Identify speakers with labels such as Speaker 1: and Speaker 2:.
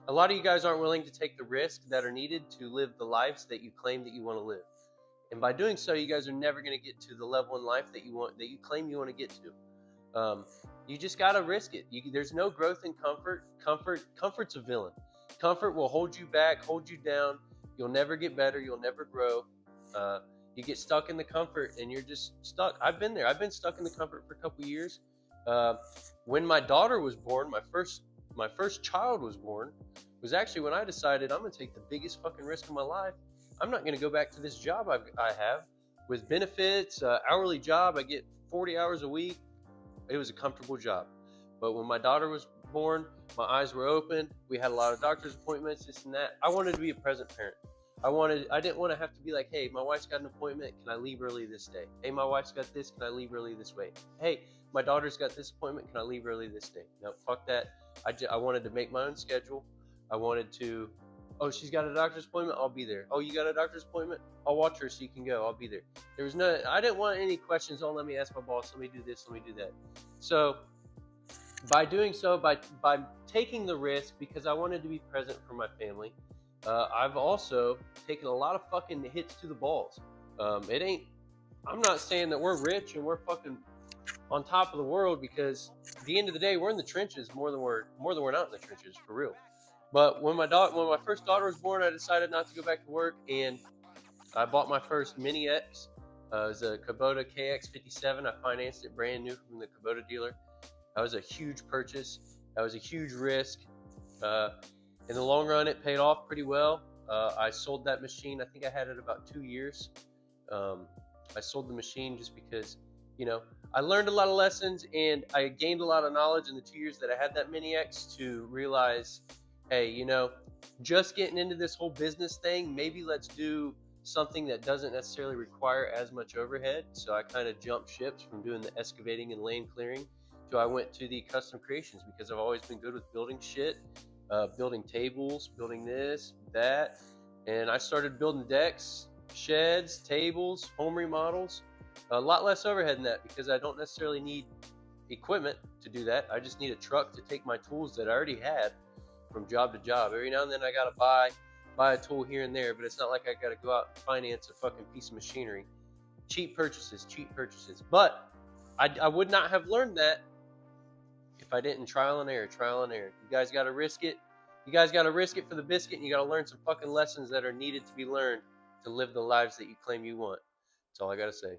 Speaker 1: A lot of you guys aren't willing to take the risks that are needed to live the lives that you claim that you want to live. And by doing so, you guys are never going to get to the level in life that you claim you want to get to. You just got to risk it. There's no growth in comfort. Comfort's a villain. Comfort will hold you back, hold you down. You'll never get better. You'll never grow. Uh, you get stuck in the comfort, and you're just stuck. I've been there. I've been stuck in the comfort for a couple years. Uh, when my daughter was born, my first child was born, was actually when I decided I'm going to take the biggest fucking risk of my life. I'm not going to go back to this job I have with benefits, hourly job. I get 40 hours a week. It was a comfortable job. But when my daughter was born, my eyes were open. We had a lot of doctor's appointments, this and that. I wanted to be a present parent. I didn't want to have to be like, hey, my wife's got an appointment. Can I leave early this day? Hey, my wife's got this. Can I leave early this way? Hey, my daughter's got this appointment. Can I leave early this day? No, fuck that. I wanted to make my own schedule. I wanted to, oh, she's got a doctor's appointment. I'll be there. Oh, you got a doctor's appointment? I'll watch her so you can go. I'll be there. I didn't want any questions. Oh, let me ask my boss. Let me do this. Let me do that. So by doing so, by taking the risk, because I wanted to be present for my family, I've also taken a lot of fucking hits to the balls. I'm not saying that we're rich and we're fucking on top of the world, because at the end of the day, we're in the trenches more than we're not in the trenches, for real. But when my first daughter was born, I decided not to go back to work, and I bought my first Mini X. It was a Kubota KX57. I financed it brand new from the Kubota dealer. That was a huge purchase. That was a huge risk. In the long run, it paid off pretty well. I sold that machine. I think I had it about 2 years. I sold the machine just because, I learned a lot of lessons, and I gained a lot of knowledge in the 2 years that I had that Mini X to realize, hey, just getting into this whole business thing, maybe let's do something that doesn't necessarily require as much overhead. So I kind of jumped ships from doing the excavating and land clearing to I went to the custom creations, because I've always been good with building shit, building tables, building this, that. And I started building decks, sheds, tables, home remodels. A lot less overhead than that, because I don't necessarily need equipment to do that. I just need a truck to take my tools that I already had from job to job. Every now and then I gotta buy a tool here and there, but it's not like I gotta go out and finance a fucking piece of machinery. Cheap purchases. But I would not have learned that if I didn't trial and error. You guys gotta risk it. You guys gotta risk it for the biscuit, and you gotta learn some fucking lessons that are needed to be learned to live the lives that you claim you want. That's all I gotta say.